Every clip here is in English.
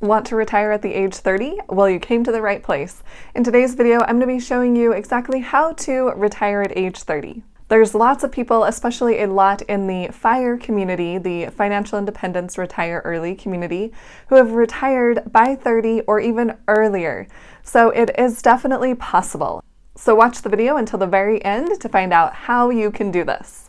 Want to retire at the age 30? Well, you came to the right place. In today's video, I'm going to be showing you exactly how to retire at age 30. There's lots of people, especially a lot in the FIRE community, the Financial Independence Retire Early community, who have retired by 30 or even earlier. So it is definitely possible. So watch the video until the very end to find out how you can do this.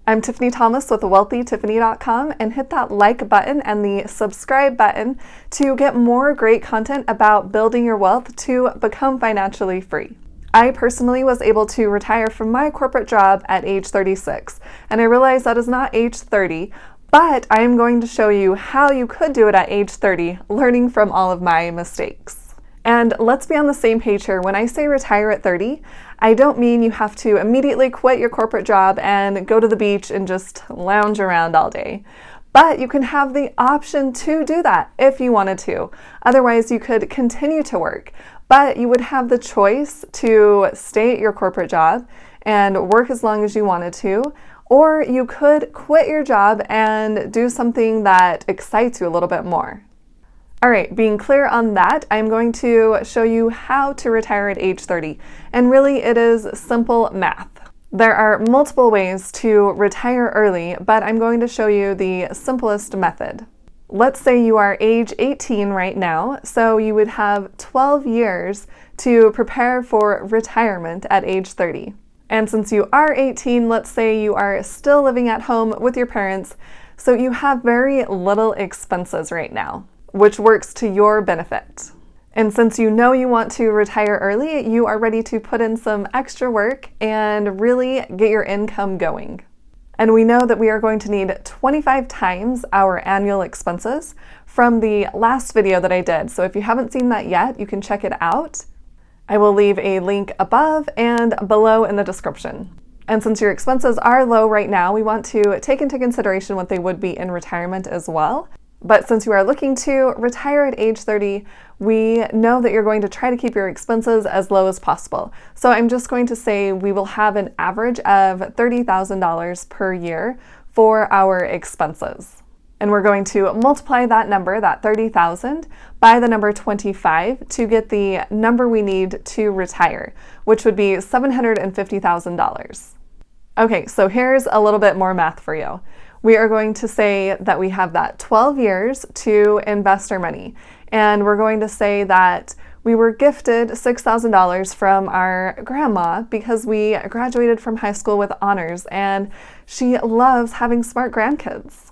I'm Tiffany Thomas with wealthytiffany.com, and hit that like button and the subscribe button to get more great content about building your wealth to become financially free. I personally was able to retire from my corporate job at age 36, and I realize that is not age 30, but I am going to show you how you could do it at age 30, learning from all of my mistakes. And let's be on the same page here. When I say retire at 30, I don't mean you have to immediately quit your corporate job and go to the beach and just lounge around all day. But you can have the option to do that if you wanted to. Otherwise, you could continue to work, but you would have the choice to stay at your corporate job and work as long as you wanted to, or you could quit your job and do something that excites you a little bit more. All right, being clear on that, I'm going to show you how to retire at age 30. And really, it is simple math. There are multiple ways to retire early, but I'm going to show you the simplest method. Let's say you are age 18 right now, so you would have 12 years to prepare for retirement at age 30. And since you are 18, let's say you are still living at home with your parents, so you have very little expenses right now, which works to your benefit. And since you know you want to retire early, you are ready to put in some extra work and really get your income going. And we know that we are going to need 25 times our annual expenses from the last video that I did. So if you haven't seen that yet, you can check it out. I will leave a link above and below in the description. And since your expenses are low right now, we want to take into consideration what they would be in retirement as well. But since you are looking to retire at age 30, we know that you're going to try to keep your expenses as low as possible. So I'm just going to say we will have an average of $30,000 per year for our expenses. And we're going to multiply that number, that 30,000, by the number 25 to get the number we need to retire, which would be $750,000. Okay, so here's a little bit more math for you. We are going to say that we have that 12 years to invest our money. And we're going to say that we were gifted $6,000 from our grandma because we graduated from high school with honors and she loves having smart grandkids.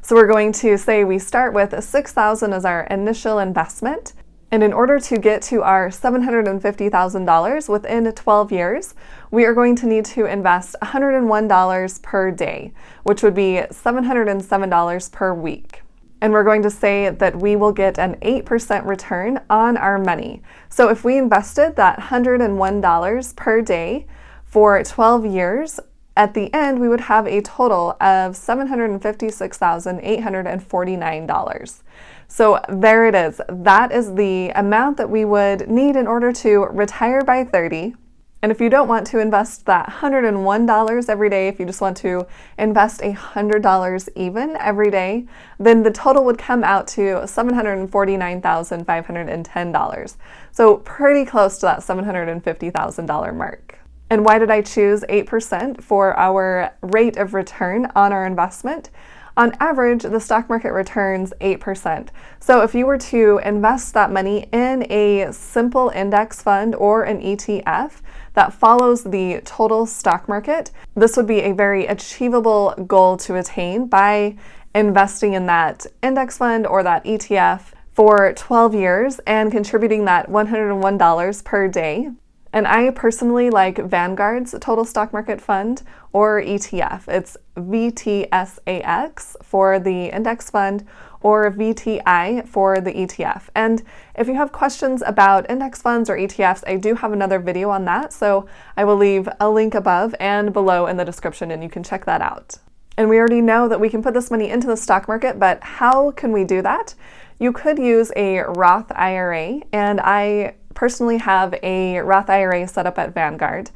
So we're going to say we start with $6,000 as our initial investment. And in order to get to our $750,000 within 12 years, we are going to need to invest $101 per day, which would be $707 per week. And we're going to say that we will get an 8% return on our money. So if we invested that $101 per day for 12 years, at the end, we would have a total of $756,849. So there it is. That is the amount that we would need in order to retire by 30. And if you don't want to invest that $101 every day, if you just want to invest $100 even every day, then the total would come out to $749,510. So pretty close to that $750,000 mark. And why did I choose 8% for our rate of return on our investment? On average, the stock market returns 8%. So if you were to invest that money in a simple index fund or an ETF that follows the total stock market, this would be a very achievable goal to attain by investing in that index fund or that ETF for 12 years and contributing that $101 per day. And I personally like Vanguard's Total Stock Market Fund or ETF. It's VTSAX for the index fund or VTI for the ETF. And if you have questions about index funds or ETFs, I do have another video on that. So I will leave a link above and below in the description and you can check that out. And we already know that we can put this money into the stock market, but how can we do that? You could use a Roth IRA, and I personally have a Roth IRA set up at Vanguard.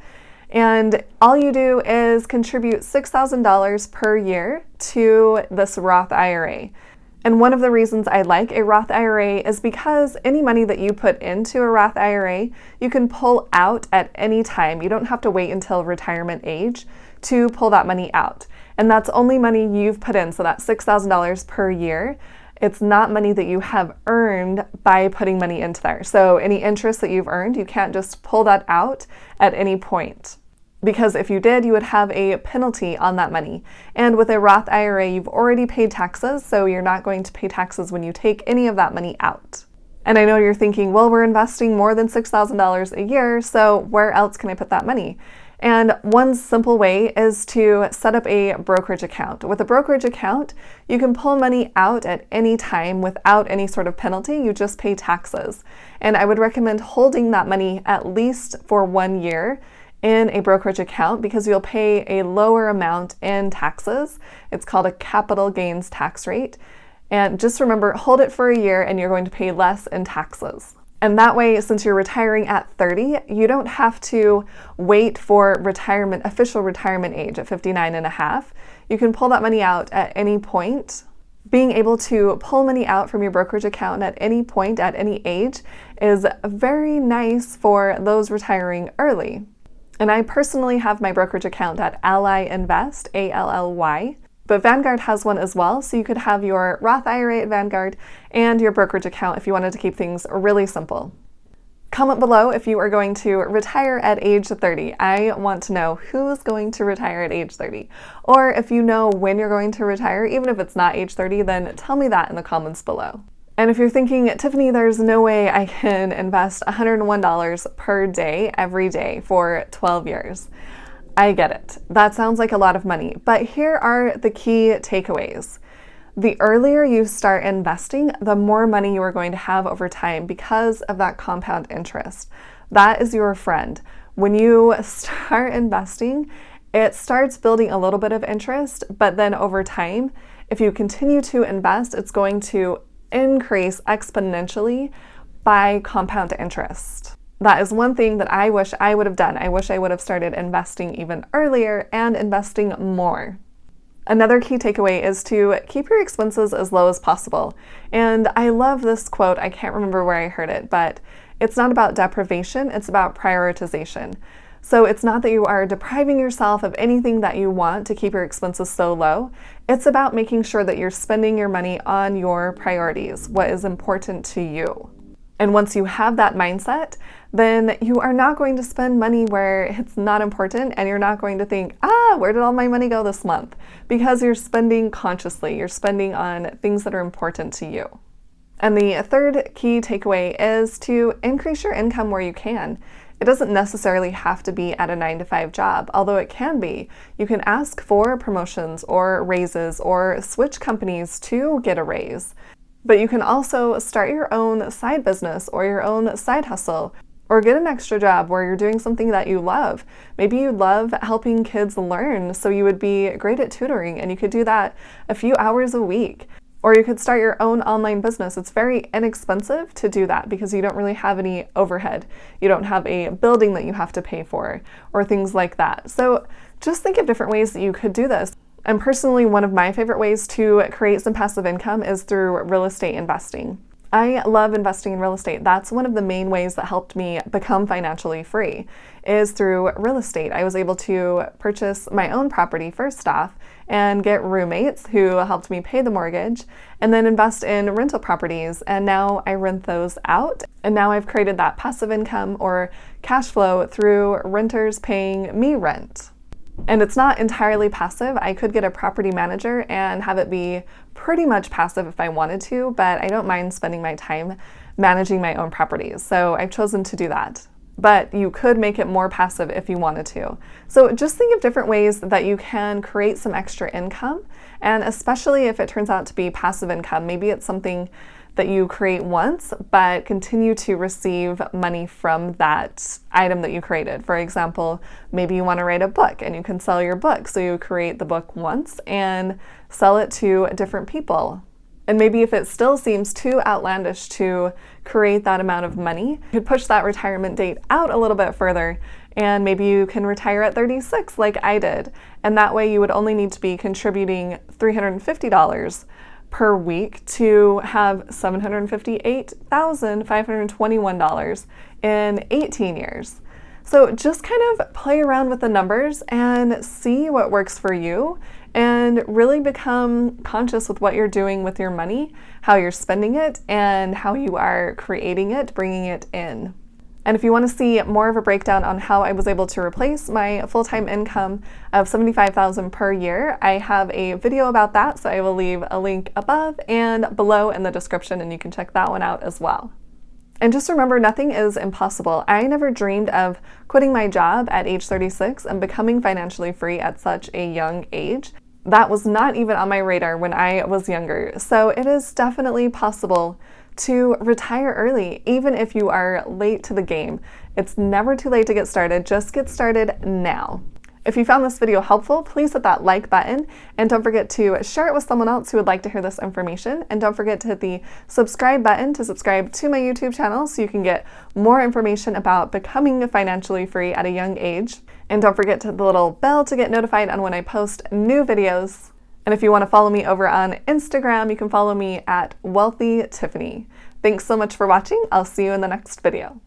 And all you do is contribute $6,000 per year to this Roth IRA. And one of the reasons I like a Roth IRA is because any money that you put into a Roth IRA, you can pull out at any time. You don't have to wait until retirement age to pull that money out. And that's only money you've put in, so that's $6,000 per year. It's not money that you have earned by putting money into there. So any interest that you've earned, you can't just pull that out at any point. Because if you did, you would have a penalty on that money. And with a Roth IRA, you've already paid taxes, so you're not going to pay taxes when you take any of that money out. And I know you're thinking, well, we're investing more than $6,000 a year, so where else can I put that money? And one simple way is to set up a brokerage account. With a brokerage account, you can pull money out at any time without any sort of penalty. You just pay taxes. And I would recommend holding that money at least for 1 year in a brokerage account because you'll pay a lower amount in taxes. It's called a capital gains tax rate. And just remember, hold it for a year and you're going to pay less in taxes. And that way, since you're retiring at 30, you don't have to wait for retirement, official retirement age at 59 and a half. You can pull that money out at any point. Being able to pull money out from your brokerage account at any point, at any age, is very nice for those retiring early. And I personally have my brokerage account at Ally Invest, ALLY, but Vanguard has one as well, so you could have your Roth IRA at Vanguard and your brokerage account if you wanted to keep things really simple. Comment below if you are going to retire at age 30. I want to know who's going to retire at age 30. Or if you know when you're going to retire, even if it's not age 30, then tell me that in the comments below. And if you're thinking, Tiffany, there's no way I can invest $101 per day every day for 12 years. I get it. That sounds like a lot of money, but here are the key takeaways. The earlier you start investing, the more money you are going to have over time because of that compound interest. That is your friend. When you start investing, it starts building a little bit of interest, but then over time, if you continue to invest, it's going to increase exponentially by compound interest. That is one thing that I wish I would have done. I wish I would have started investing even earlier and investing more. Another key takeaway is to keep your expenses as low as possible. And I love this quote. I can't remember where I heard it, but it's not about deprivation, it's about prioritization. So it's not that you are depriving yourself of anything that you want to keep your expenses so low. It's about making sure that you're spending your money on your priorities, what is important to you. And once you have that mindset, then you are not going to spend money where it's not important, and you're not going to think, where did all my money go this month? Because you're spending consciously, you're spending on things that are important to you. And the third key takeaway is to increase your income where you can. It doesn't necessarily have to be at a 9-to-5 job, although it can be. You can ask for promotions or raises or switch companies to get a raise. But you can also start your own side business or your own side hustle, or get an extra job where you're doing something that you love. Maybe you love helping kids learn, so you would be great at tutoring and you could do that a few hours a week. Or you could start your own online business. It's very inexpensive to do that because you don't really have any overhead. You don't have a building that you have to pay for or things like that. So just think of different ways that you could do this. And personally, one of my favorite ways to create some passive income is through real estate investing. I love investing in real estate. That's one of the main ways that helped me become financially free, is through real estate. I was able to purchase my own property first off and get roommates who helped me pay the mortgage, and then invest in rental properties. And now I rent those out. And now I've created that passive income or cash flow through renters paying me rent. And it's not entirely passive. I could get a property manager and have it be pretty much passive if I wanted to, but I don't mind spending my time managing my own properties. So I've chosen to do that. But you could make it more passive if you wanted to. So just think of different ways that you can create some extra income. And especially if it turns out to be passive income, maybe it's something that you create once, but continue to receive money from that item that you created. For example, maybe you want to write a book and you can sell your book. So you create the book once and sell it to different people. And maybe if it still seems too outlandish to create that amount of money, you could push that retirement date out a little bit further, and maybe you can retire at 36 like I did. And that way you would only need to be contributing $350 per week to have $758,521 in 18 years. So just kind of play around with the numbers and see what works for you, and really become conscious with what you're doing with your money, how you're spending it, and how you are creating it, bringing it in. And if you want to see more of a breakdown on how I was able to replace my full-time income of $75,000 per year, I have a video about that, so I will leave a link above and below in the description, and you can check that one out as well. And just remember, nothing is impossible. I never dreamed of quitting my job at age 36 and becoming financially free at such a young age. That was not even on my radar when I was younger. So it is definitely possible to retire early, even if you are late to the game. It's never too late to get started. Just get started now. If you found this video helpful, please hit that like button, and don't forget to share it with someone else who would like to hear this information. And don't forget to hit the subscribe button to subscribe to my YouTube channel so you can get more information about becoming financially free at a young age. And don't forget to hit the little bell to get notified on when I post new videos. And if you want to follow me over on Instagram, you can follow me at Wealthy Tiffany. Thanks so much for watching. I'll see you in the next video.